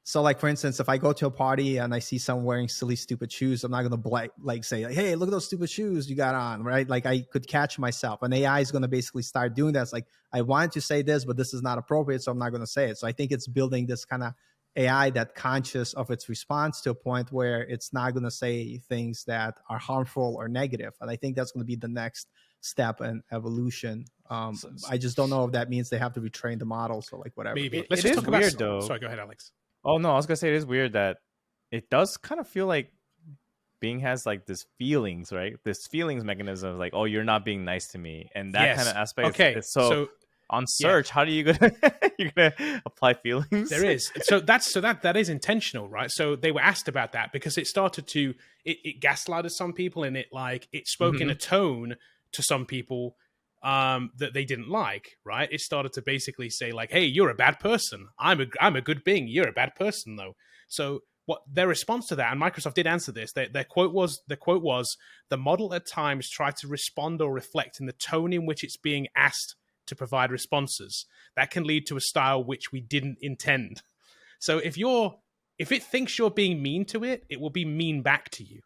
so like, for instance, if I go to a party and I see someone wearing silly, stupid shoes, I'm not going to like say, like, hey, look at those stupid shoes you got on, right? Like I could catch myself, and AI is going to basically start doing that. It's like, I wanted to say this, but this is not appropriate, so I'm not going to say it. So I think it's building this kind of AI that conscious of its response to a point where it's not going to say things that are harmful or negative. And I think that's going to be the next step in evolution. I just don't know if that means they have to retrain the models or like whatever. Maybe. Let's just talk about weird, though. Sorry, go ahead, Alex. Oh no, I was gonna say it is weird that it does kind of feel like Bing has like this feelings, right? This feelings mechanism of like, oh, you're not being nice to me, and that kind of aspect. Okay, so on search, how do you gonna you're gonna apply feelings? There is that is intentional, right? So they were asked about that because it started to it gaslighted some people, and it spoke in a tone to some people that they didn't like, right? It started to basically say like, hey, you're a bad person. I'm a good Bing. You're a bad person though. So what their response to that, and Microsoft did answer this, their quote was, the model at times tried to respond or reflect in the tone in which it's being asked to provide responses. That can lead to a style which we didn't intend. So if it thinks you're being mean to it, it will be mean back to you.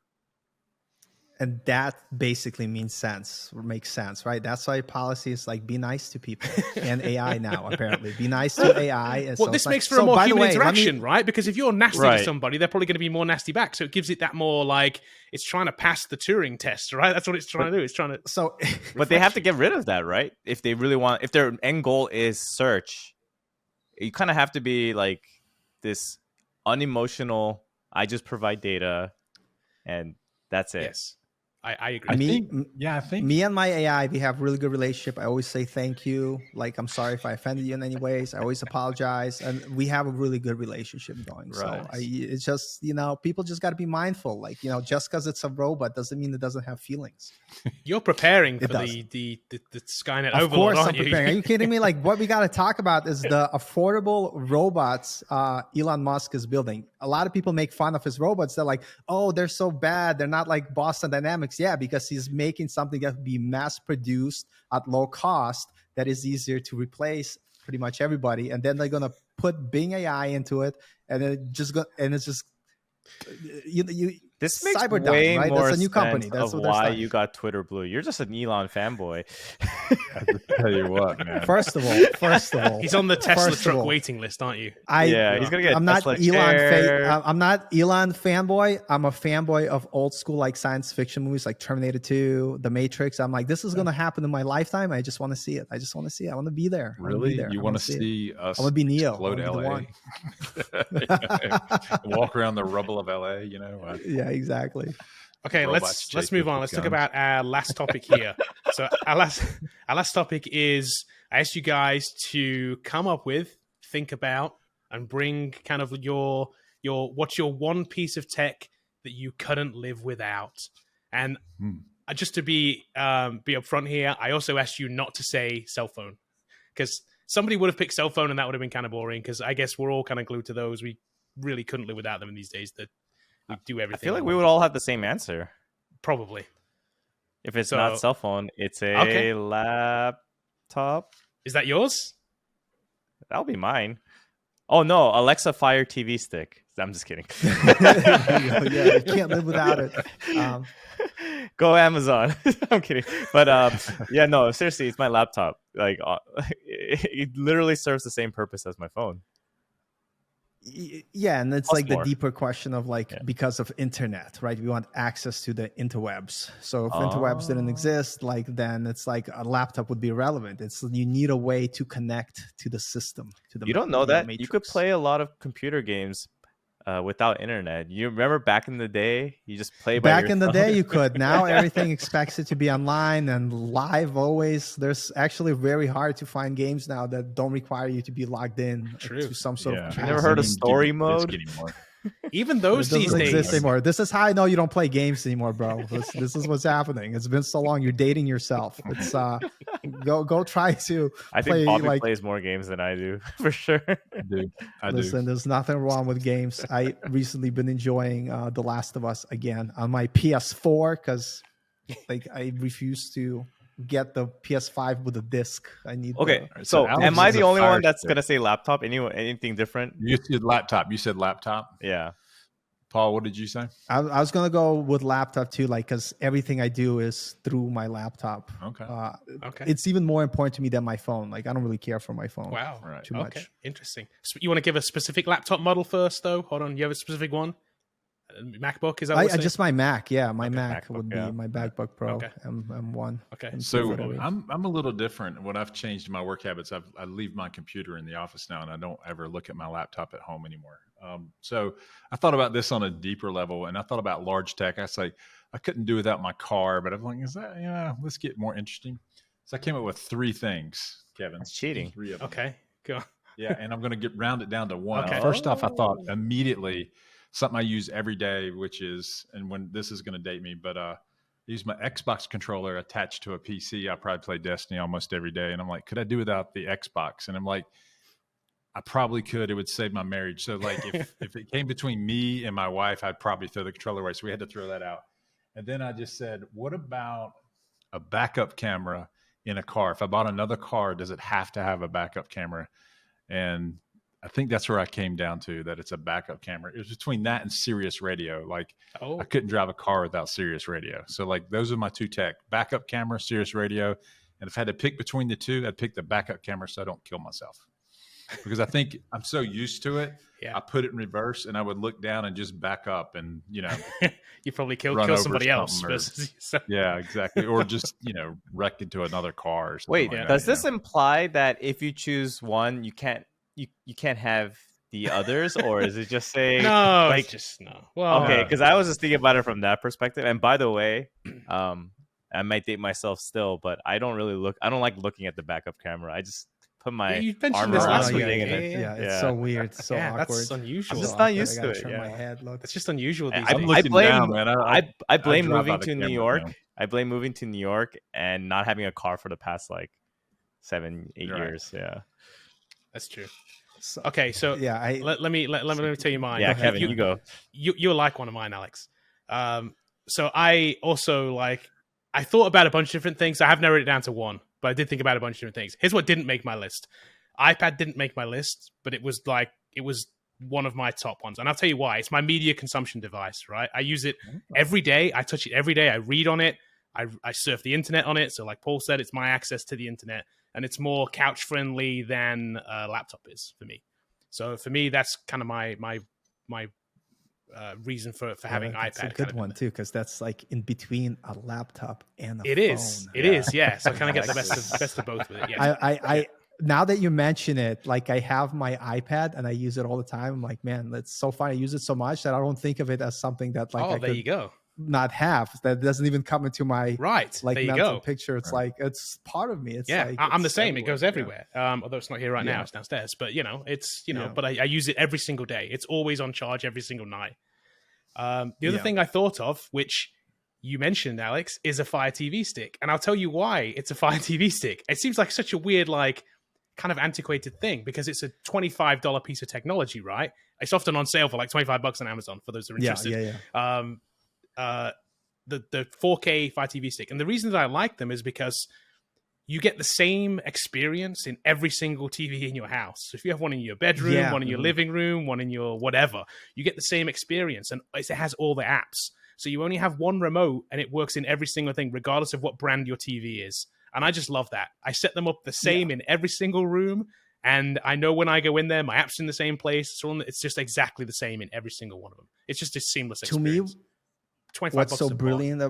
And that basically means sense, or makes sense, right? That's why policy is like, be nice to people. And AI now, apparently. Be nice to AI. And well, this makes for a more human interaction, right? Because if you're nasty to somebody, they're probably going to be more nasty back. So it gives it that more like, it's trying to pass the Turing test, right? That's what it's trying to do. It's trying to... So, but they have to get rid of that, right? If they really want, if their end goal is search, you kind of have to be like this unemotional, I just provide data and that's it. Yes. I agree. I think me and my AI, we have really good relationship. I always say thank you. Like, I'm sorry if I offended you in any ways. I always apologize. And we have a really good relationship going. Right. So it's just, people just got to be mindful. Like, just because it's a robot doesn't mean it doesn't have feelings. You're preparing for the Skynet overlord, Of course aren't I'm preparing. Are you kidding me? Like, what we got to talk about is the affordable robots Elon Musk is building. A lot of people make fun of his robots. They're like, oh, they're so bad. They're not like Boston Dynamics. Yeah, because he's making something that will be mass produced at low cost that is easier to replace pretty much everybody. And then they're going to put BingAI into it, and it's just this makes Cyberdyne, way right? more That's a new company. That's of why you got Twitter Blue. You're just an Elon fanboy. I tell you what, man. First of all, he's on the Tesla truck waiting list, aren't you? He's gonna get. I'm not Elon. I'm not Elon fanboy. I'm a fanboy of old school like science fiction movies, like Terminator 2, The Matrix. I'm like, this is gonna happen in my lifetime. I just want to see it. I want to be there. Really? You want to see us? I want to be Neo. Explode LA. Walk around the rubble of LA. Yeah, exactly. Okay, let's move on. Let's talk about our last topic here. So our last topic is, I asked you guys to come up with, think about, and bring kind of your what's your one piece of tech that you couldn't live without. And just to be upfront here, I also asked you not to say cell phone, because somebody would have picked cell phone, and that would have been kind of boring because I guess we're all kind of glued to those. We really couldn't live without them in these days. That we do everything. I feel like we would all have the same answer. Probably. If it's not cell phone, it's a laptop. Is that yours? That'll be mine. Oh no, Alexa, fire TV stick. I'm just kidding. Yeah, you can't live without it. Go Amazon. I'm kidding. But yeah, no, seriously, it's my laptop. Like it literally serves the same purpose as my phone. Yeah, and it's Plus like more. the deeper question of like, because of internet, right? We want access to the interwebs. So if interwebs didn't exist, like then it's like a laptop would be irrelevant. It's you need a way to connect to the system. To the You don't know that? matrix. You could play a lot of computer games without internet. You remember back in the day, you just play by Back your in the phone? day, you could. Now everything expects it to be online and live always. There's actually very hard to find games now that don't require you to be logged in to some sort of. You never heard of story mode? Even those It these doesn't exist days. anymore. This is how I know you don't play games anymore, bro. This is what's happening. It's been so long. You're dating yourself. It's go try to I play. think Bobby Like, plays more games than I do, for sure. I do. listen, there's nothing wrong with games. I recently been enjoying The Last of Us again on my PS4 because like I refuse to get the PS5 with a disc. I need. Okay, the, so Alex am I is the a only fire one that's stick. gonna say laptop? Anything different? You said laptop. You said laptop. Yeah. Paul, what did you say? I was gonna go with laptop too, like because everything I do is through my laptop. Okay. Okay. It's even more important to me than my phone. Like I don't really care for my phone. Wow. Right. Too much. Okay. Interesting. So you want to give a specific laptop model first, though? Hold on. You have a specific one? MacBook? Is that what I just my Mac. Yeah, my Mac MacBook, would be yeah. my MacBook Pro Okay. M1. Okay. So M2. I'm a little different. What I've changed in my work habits, I leave my computer in the office now, and I don't ever look at my laptop at home anymore. So I thought about this on a deeper level, and I thought about large tech. I was like, I couldn't do without my car, but I'm like, let's get more interesting. So I came up with 3 things, Kevin. That's cheating. 3 of them. Okay. Go on. Yeah, and I'm going to get round it down to 1. Okay. First off, I thought immediately something I use every day, which is, and when this is going to date me, but I use my Xbox controller attached to a PC. I probably play Destiny almost every day, and I'm like, could I do without the Xbox? And I'm like, I probably could. It would save my marriage. So like, if it came between me and my wife, I'd probably throw the controller away. So we had to throw that out. And then I just said, what about a backup camera in a car? If I bought another car, does it have to have a backup camera? And I think that's where I came down to, that it's a backup camera. It was between that and Sirius radio. Like I couldn't drive a car without Sirius radio. So like those are my 2 tech: backup camera, Sirius radio. And if I had to pick between the 2, I'd pick the backup camera so I don't kill myself. Because I think I'm so used to it. Yeah. Uh, I probably put it in reverse and I would look down and just back up and, you probably kill run over somebody else. something yeah, exactly. Or just, wreck into another car or something. Wait, like does that, this imply that if you choose one, you can't have the others, or is it just saying No, like it's just no. Well, okay? Because I was just thinking about it from that perspective. And by the way, I might date myself still, but I don't like looking at the backup camera. I just put my you mentioned armor this on last the week. thing and Yeah, then, it's so weird. It's so Yeah, awkward. that's unusual. I'm just So not awkward. used I to gotta it, turn yeah. my head. Look. It's just unusual these I'm days. looking down, man. I blame drive by moving the to New camera, York. man. I blame moving to New York and not having a car for the past like 7-8 You're right. years. Yeah. That's true. So, Okay, so yeah, let me tell you mine. Yeah, Okay, Kevin, you go. You're like one of mine, Alex. So I also I thought about a bunch of different things. I have narrowed it down to 1, but I did think about a bunch of different things. Here's what didn't make my list. iPad didn't make my list, but it was one of my top ones. And I'll tell you why. It's my media consumption device, right? I use it every day. I touch it every day. I read on it. I surf the internet on it. So like Paul said, it's my access to the internet. And it's more couch friendly than a laptop is for me. So for me, that's kind of my reason for having iPad. It's a good one too, because that's like in between a laptop and a phone. It is, yeah. So I kind of get the best of both with it. Yeah. I now that you mention it, like I have my iPad and I use it all the time. I'm like, man, that's so fun. I use it so much that I don't think of it as something that like I there could you go. not have. That doesn't even come into my Right. like there you mental go. picture. It's like it's part of me. It's Yeah, like, I'm the it's same. It goes everywhere. everywhere. Although it's not here right now, Yeah. it's downstairs. But it's Yeah. But I use it every single day. It's always on charge every single night. The other Yeah. thing I thought of, which you mentioned, Alex, is a Fire TV stick, and I'll tell you why it's a Fire TV stick. It seems like such a weird kind of antiquated thing because it's a $25 piece of technology, right? It's often on sale for like $25 on Amazon for those who are interested. The 4K Fire TV stick. And the reason that I like them is because you get the same experience in every single TV in your house. So if you have one in your bedroom, one in your living room, one in your whatever, you get the same experience. And it has all the apps. So you only have one remote and it works in every single thing, regardless of what brand your TV is. And I just love that. I set them up the same in every single room. And I know when I go in there, my app's in the same place. So it's just exactly the same in every single one of them. It's just a seamless experience. To me, what's so brilliant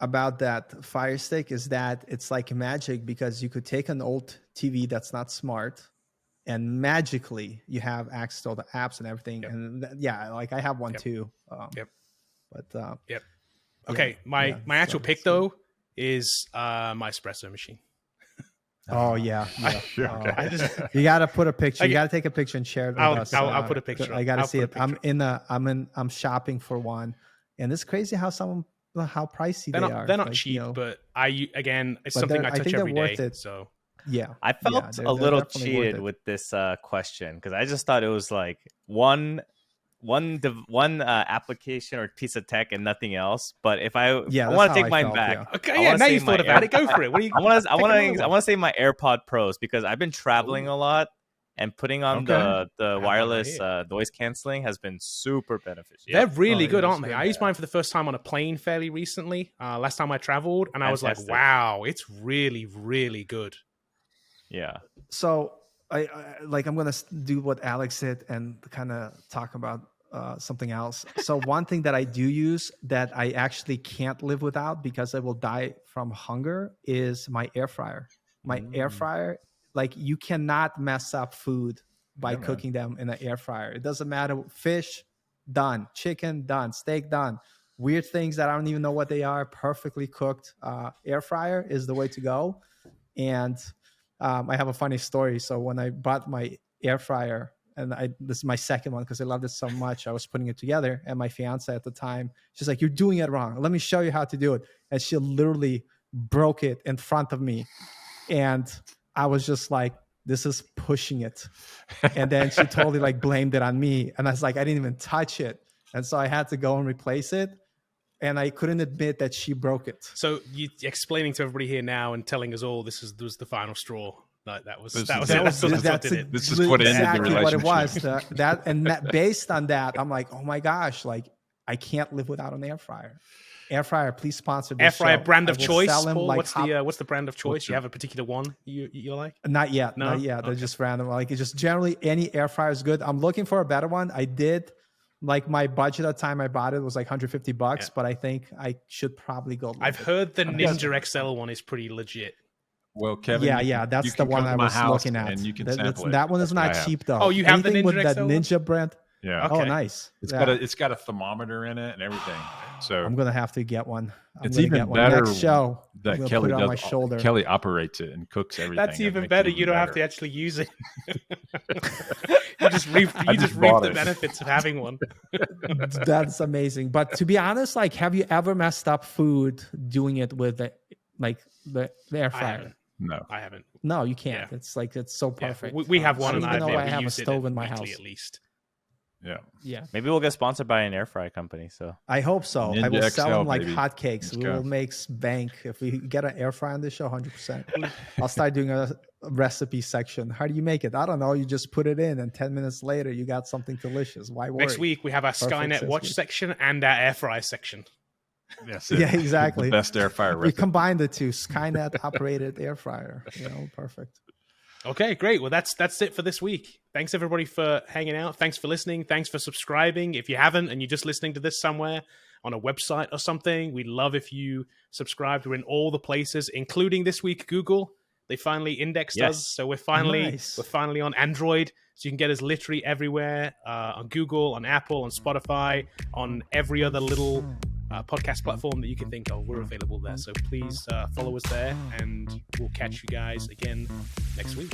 about that Fire Stick is that it's like magic, because you could take an old TV that's not smart and magically you have access to all the apps and everything. And like I have one too. But okay, my actual pick though is my espresso machine. Oh yeah. You gotta put a picture. You gotta take a picture and share it with us. I'll put a picture. I gotta see it. I'm shopping for one, and it's crazy how pricey they are. They're not cheap, but it's something I touch every day. So yeah, I felt a little cheated with this question because I just thought it was like one application or piece of tech and nothing else. But if I want to take mine back, now you thought about it. Go for it. What do you? I want to say my AirPod Pros, because I've been traveling a lot, and putting on the wireless noise canceling has been super beneficial. They're really good, aren't they? I used mine for the first time on a plane fairly recently. Last time I traveled, and I was like, wow, it's really, really good. Yeah. So I'm going to do what Alex did and kind of talk about something else. So one thing that I do use that I actually can't live without because I will die from hunger is my air fryer. My air fryer, like you cannot mess up food by cooking them in an air fryer. It doesn't matter. Fish, done. Chicken, done. Steak, done. Weird things that I don't even know what they are, perfectly cooked. Air fryer is the way to go. And I have a funny story. So when I bought my air fryer, and this is my second one because I loved it so much, I was putting it together, and my fiance at the time, she's like, "You're doing it wrong. Let me show you how to do it." And she literally broke it in front of me. And I was just like, this is pushing it. And then she totally like blamed it on me. And I was like, I didn't even touch it. And so I had to go and replace it. And I couldn't admit that she broke it. So you explaining to everybody here now and telling us all this was the final straw. Like This is what ended exactly the relationship. What it was. Based on that, I'm like, oh my gosh, like I can't live without an air fryer. Air fryer, please sponsor this air fryer show. brand of choice. Paul, like what's the brand of choice? You have a particular one you like? Not yet. No? Not yet. Okay. They're just random. Like it's just generally any air fryer is good. I'm looking for a better one. I did. Like my budget at the time I bought it was like $150, but I think I should probably go. I've heard the Ninja XL one is pretty legit. Well, Kevin, that's the one I was looking at. And you can sample it. That one is not cheap though. Oh, you have anything the Ninja with XL that Ninja brand? Yeah. Okay. Oh, nice. It's got a thermometer in it and everything. So I'm gonna have to get one. It's even better. Next show that Kelly does. On my shoulder. Kelly operates it and cooks everything. That's even better. You don't have to actually use it. you just reap the benefits of having one. That's amazing. But to be honest, like, have you ever messed up food doing it with the air fryer? No, I haven't. No, you can't. Yeah. It's so perfect. We have one, and I have a stove in my house at least. Yeah. Maybe we'll get sponsored by an air fry company. So I hope so. Ninja I will sell them like baby. hotcakes. We will make bank if we get an air fryer on this show. 100%. I'll start doing a recipe section. How do you make it? I don't know. You just put it in, and 10 minutes later, you got something delicious. Why worry? Next week we have our Skynet Watch section and our air fry section. Yes. Yeah, exactly. The best air fryer recipe. We combined the two. Skynet operated air fryer. Perfect. Okay, great. Well, that's it for this week. Thanks everybody for hanging out. Thanks for listening. Thanks for subscribing. If you haven't and you're just listening to this somewhere on a website or something, we'd love if you subscribed. We're in all the places, including this week Google. They finally indexed us, so we're finally on Android. So you can get us literally everywhere on Google, on Apple, on Spotify, on every other little podcast platform that you can think of. We're available there. So please follow us there, and we'll catch you guys again next week.